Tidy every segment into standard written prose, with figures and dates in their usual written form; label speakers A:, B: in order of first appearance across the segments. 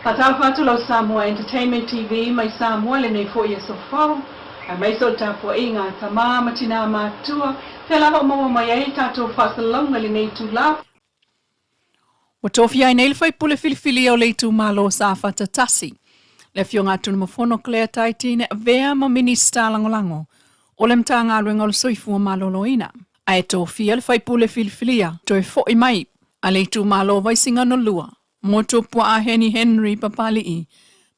A: Patau Fatulo Samoa Entertainment TV, mai Samoa le nei foi so fau. Ai mai so tapo inga tama matina matua. Pela ho mo mai ai tato fasalonga le nei tula.
B: O tofi ai nei le fai pule filifili o le tu malo sa fata tasi. Le fionga tunu mafono Claire Taitine vea ma minista langolango. O le mtanga aluenga le soifu malo loina. Ai tofi le fai pule filifilia. Toi fo i mai. A le tu malo vai singa no lua. Moto pua a Henny Henry papali i.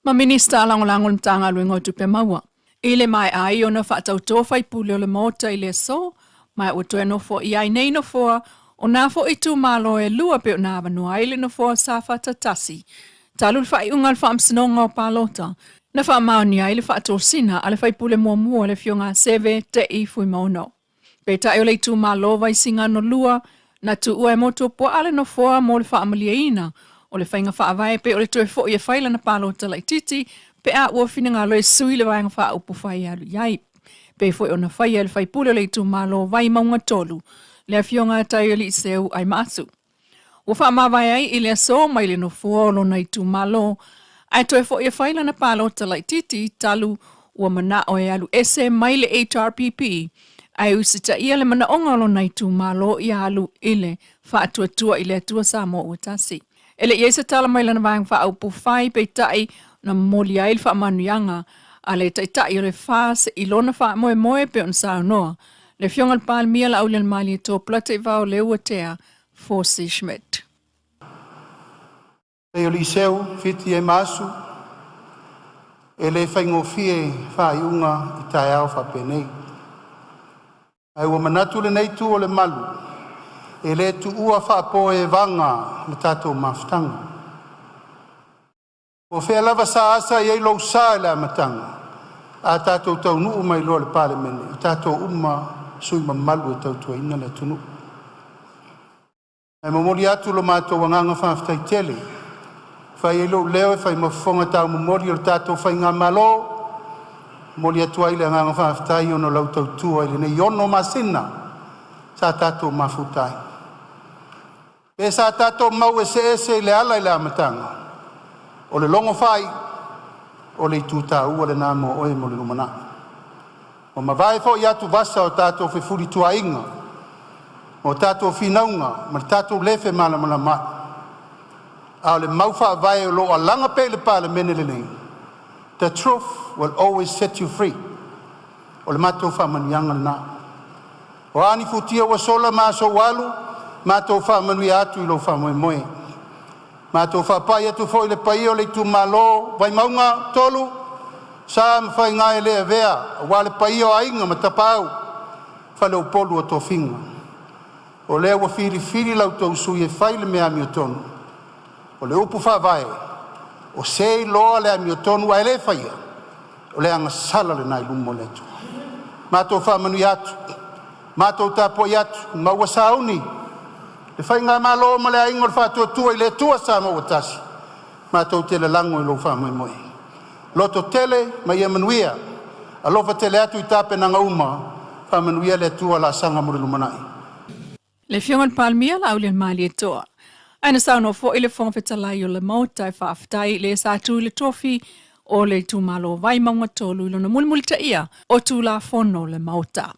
B: Ma minista langolango le mtanga aluenga o tupe maua. Ile mai ai o na whaatau tō fai pule o le mota i le so. Mai o toi no fo i ai nei no foa. O nā fo i tū malo e lua pe o nā vanua ile no fo sa fata tasi. Talu le whai unga le whaamsinonga o pālota. Na wha maoni ai le whaato sina a le whai pule mua le fionga seve te i fui mauno. Pe tai o le tū malo vai singa no lua na tu ua e moto po ale no foa mo le whaamalia ina. O le whainga whaavai pe o le toe fo i e whaila na pālota lai titi pe a ua whina ngā loe sui le wainga wha upu whai alu iai. Pe foi o na whai le whai pule o le tū malo vai maunga tolu. Le fionga tai o li seu ai maasu. Ua wha mawai ai i le so mai le no fuolo nei tu malo. Ai toi fo i whaila na pālota lai titi talu ua mana o e alu ese mai le HRPP. Ai usita ia le mana ongalo nei tu malo i alu ile wha atua i le atua Samoa utasi. Ele i eisa tala mai lana vang wha au pu whai pe tai na moli ai le wha manuianga a le tai o le wha se ilona wha moe pe on sao noa. Le fionga le pāl mia la au le mali e tō plata i vau le ua tea Forsi Schmidt.
C: E o liseu, fiti e masu, e le whaingo fie whai unga i tai au whapenei. Ai ua manatu le nei tu o le malu, e le tu ua whaapo e vanga le tātou mawhtanga. O whea lava sa asa i eilo sa e la matanga, a tātou tau nuu mai loa le pāle mene, tātou umma sui mamalu e tau tua ina le tunu. Ai mamori atu lo mātou wanganga whawhtai tele, whai ilo leo e whai mafonga tau mamori o tātou whai ngā malo, mori atu ai le nganga whawhtai o no lau tau tua i le nei ono masina, sa tātou mafutai. E sa tātou mau e se le ala i le amatanga, o le longo whai, o le tūtā ua le nā mo oe mo le lumana. O mawai fo i atu vasa o tātou whi furi tua inga, o tātou whinaunga, ma tātou lefe mana mai. A le mauwha vai o loa langa pe le pāle mene le nei. The truth will always set you free. O le mātou whamanianga na. O ani futia wa sola māso walu, mātou whamanui atu i lo whamoe moe. Mātou whapai atu fo i le pai o le tu malo, vai maunga tolu, sa mwhai ngā e lea vea, wa le pai o ainga ma tapau, whale o polu o tō whinga. O lea wa whiri lau tau sui e whai le mea mi o tonu. O le upu whawai, o sei loa le mi o tonu a ele whaia, o le anga sala le nai lumo le tu. Mātou whamanui atu, mātou tāpoi atu, maua sauni, le whai ngā malo ma le ainga o le whātua tua i le tua Samoa tasi, mātou tele lango i lo whamai moe. Loto tele mai e manuia, a lofa tele atu i tape nanga uma, whamanuia le tua la sanga muri lumanai.
B: Le fiongan palmia la au le mali e toa. Aina sauno fo i le whongwhetalai o le mautai whaaftai le sa tu le tofi o le tu malo vai maunga tolu ilo na mulmulita ia o tu la fono le mauta.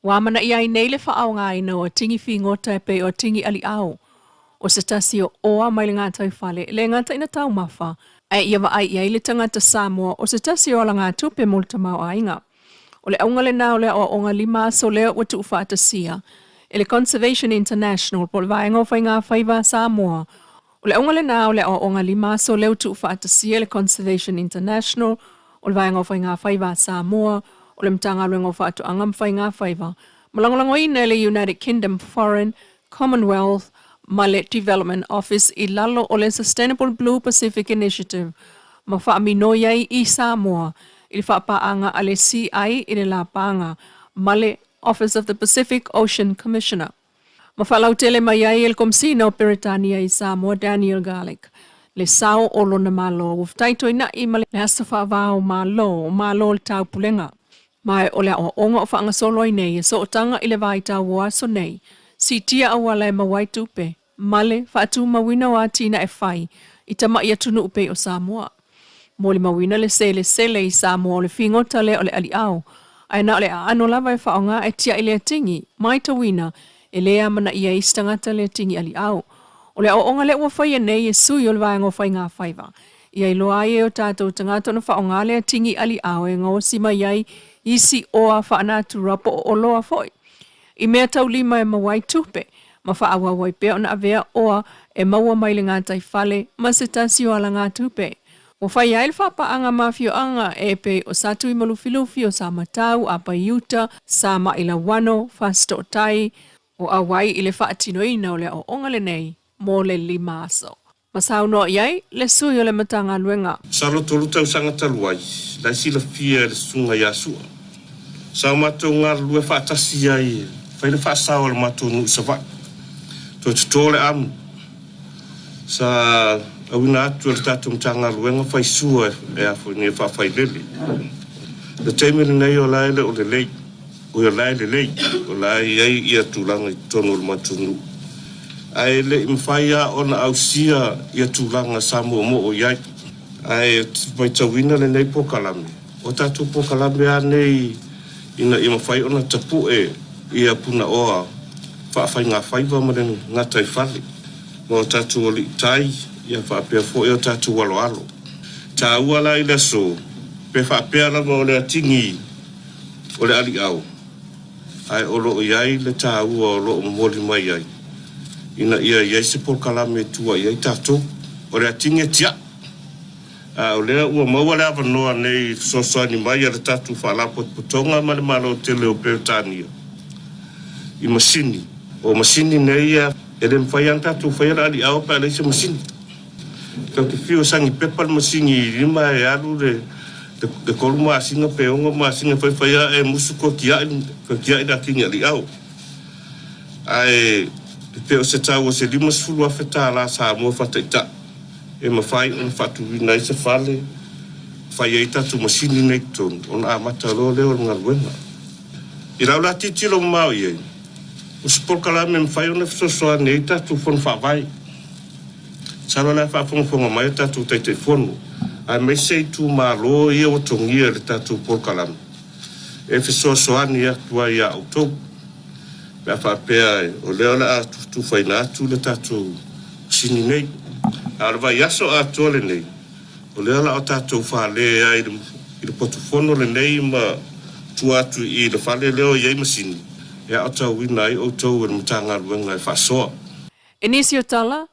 B: Wamana ia i nei le whaaonga ina o tingi whingota e pe o tingi ali au. O se tasi o oa mai le ngātai whale le ngātai na tau mawha. Ai ia wa ai ia i le tangata Samoa o se tasi o ala ngā tupe multa mau ainga. O le aunga le nao le o onga lima so leo wa tu whaata sia. E le Conservation International po le vaenga o whainga whaiva Samoa. O le aunga le nao le o onga lima so leo tu whaata sia le Conservation International. O le vaenga o whainga whaiva Samoa. O le mtanga luenga o whaatu angam whainga whaiva. Malangolango ina le United Kingdom Foreign, Commonwealth, Male Development Office i lalo o le Sustainable Blue Pacific Initiative. Ma whaamino iai i Samoa. I le whaapaanga a le CI i le la panga. Male Office of the Pacific Ocean Commissioner. Ma whalau tele mai ai el komsina o Peritania i Samoa Daniel Garlic. Le sao o lona malo. Uftaito ina i male le hasa whaavao malo le tau pulenga. Mai o le o onga o whaanga solo i nei, so o tanga i le vai tau waso nei. Si tia awa le mawai tupe, male whaatu mawina wa tina e whai, i tama ia tunu upe o Samoa. Mo le mawina le sele i Samoa o le fingota le o le aliao. Ai na o le ano lava e whaonga e tia i le tingi, mai tawina e lea mana ia i stangata le tingi aliao. O le aonga le ua whaia nei e sui o le vaenga o whai ngā whaiva. Ia i loa e o tātou tangata na whaonga le tingi aliao e ngā sima iai isi oa whaanatu rapo o loa foi. I mea tau lima e mawai tupe, ma whaawa wai pea o na avea oa e maua mai le ngā taifale ma se tasi o ala ngā tupe. O whai aile whapaanga mawhio anga e pe o satu i malufilufi o sa matau, a paiuta, sa maila wano, fasto o tai, o awai i le whaatinoina o le o onga le nei, mo le lima aso. Masau no iai, le sui o le matanga luenga.
D: Salo tolu tau sanga taluai, la sila fia le sunga yasua. Sa matou ngā lue whaatasi ai, whai le whaasau le matou nui sa wak. To tutole amu. Sa awina atu le tātou mtanga luenga whai sua e afo ni e whawhai lele. Le teimere nei o lai le o le lei, o le lai le lei, o lai ai ia tūlanga i tonu le matou nui. Ai le imwhaia o na ausia ia tūlanga Samoa mo o iai. Ai mai tawina le nei pokalame. O tātou pokalame a nei ina i mawhai o na tapu e ia puna oa whaafai ngā whaiva ma le ngā taifale. Mo tātou o li tai ia whaapea fo e o tātou alo alo. Tā ua la i le so, pe whaapea lama o le atingi o le ali au. Ai o loo iai le tā ua o loo moli mai ai. Ina ia iai se pokalame tua iai tātou o le atingi e tia. O lea ua maua le avanoa nei sosoani mai a le tātou whaalapo putonga ma le malo tele o peo tānia. I masini. O masini nei ia e le mwhaian tātou whaiara ali au pa leise masini. Kau te whio sangi pepa le masini i rima e alu le kolu maasinga peonga maasinga whaiwhaia e musu ko kia i na kingi ali au. Ai peo se tau o se lima sfulu a whetā la Samoa whataita. E mawhai o na whatuwina i se whale, whai ei tatu masini nei tonu, o na amata leo leo ngā luenga. I rau la titilo mau i ei, o se polkala me mawhai o na whasosoa nei tatu whonu whawai. Saro la whafonga mai tatu teitei whonu, ai mei sei tu malo ia o tongia le tatu polkala. E whasosoa ni atua i a autou. Pea whapea o leo la tu whaina atu le tatu sini nei. Ara vai aso a tole nei. O lea la o tātou whale ai i le potufono le nei ma tu atu i le whale leo iei masini. E a tau wina ai o tau e matanga ruenga e whasoa.
B: E nisi o tala,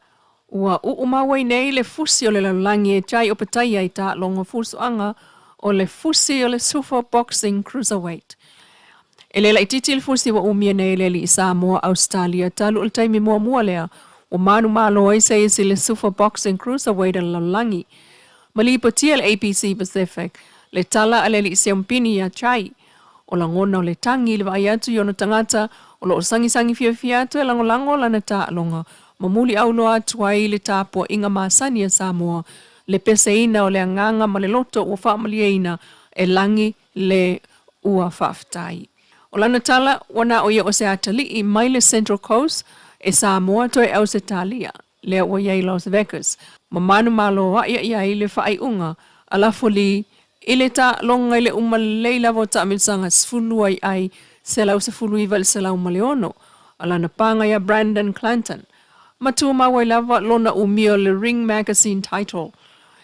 B: ua uumawai nei le fusi o le laulangi e chai o patai ai tā longa fusuanga o le fusi o le Super Boxing Cruiserweight. E le lai titi le fusi wa umia nei le li i Samoa, Australia, talu o le taimi mua lea, o manu malo ai se isi le Super Boxing Cruiserweight le laulangi. Mali potia le APC Pacific, le tala a le li seampini a chai, o la ngona o le tangi le vai atu yono tangata, o lo sangi fia atu e lango lana tā longa, mamuli au loa atu ai le tāpua inga maasani a Samoa, le peseina o le anganga ma le loto ua whaamaliaina e langi le ua whaafitai. O lana tala, wana o ia o se atali i mai le Central Coast, e Samoa toi au se talia, lea ua iai Las Vegas. Ma manu malo wa ia iai le whaaiunga, ala foli i le ta longa i le umalei vo ta milsanga sfulu ai se lau se fulu iwa le se lau maleono, ala na panga ia Brandon Clanton. Matua mawai lava lona umio le Ring Magazine title,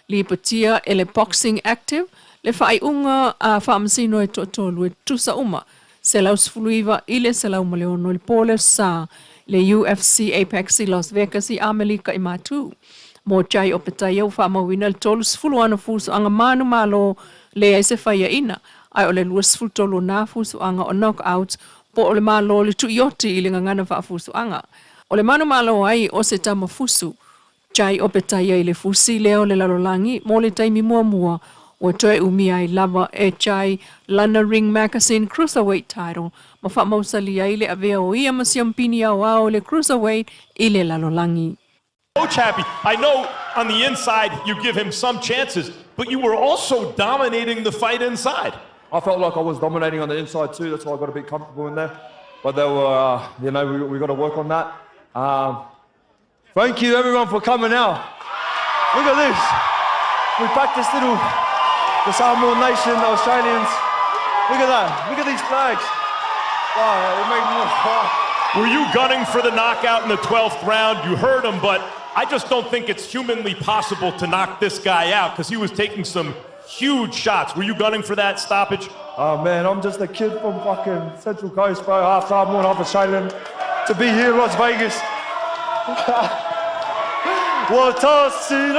B: li patia e le Boxing Active, le whaaiunga a whaamsino e totolu e tusa uma, se lau sfulu iwa i le se lau maleono le pole sa, le UFC Apex i Las Vegas i Amerika i matu. Mo chai o petai au whaamawina le tolu sfulu ana fusu anga manu malo le ai se whaia ina. Ai o le lua sfulu tolu na fusu anga o knockout po o le malo le tuioti i le ngangana wha fusu anga. O le manu malo ai o se tama fusu. Chai o petai ai le fusi leo le lalolangi mo le taimi mua o toe umi ai lava e chai lana Ring Magazine Cruiserweight title ma whaamausali ai le avea o ia masiampini au au le Cruiserweight i le lalolangi.
E: Coach Happy, I know on the inside you give him some chances, but you were also dominating the fight inside.
F: I felt like I was dominating on the inside too. That's why I got a bit comfortable in there. But they were, we got to work on that. Thank you everyone for coming out. Look at this. We practiced the Samoa nation, the Australians. Look at that. Look at these flags. Wow, it made me
E: Were you gunning for the knockout in the 12th round? You heard him, but I just don't think it's humanly possible to knock this guy out because he was taking some huge shots. Were you gunning for that stoppage?
F: Oh man, I'm just a kid from fucking Central Coast, bro. Half Samoan, half Australian. To be here in Las Vegas. Watashi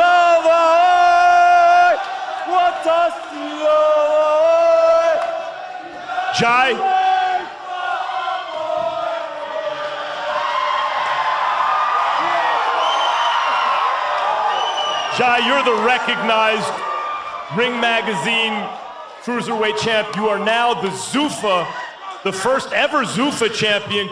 E: Jai? Jai, you're the recognized Ring Magazine Cruiserweight champ. You are now the Zuffa, the first ever Zuffa champion.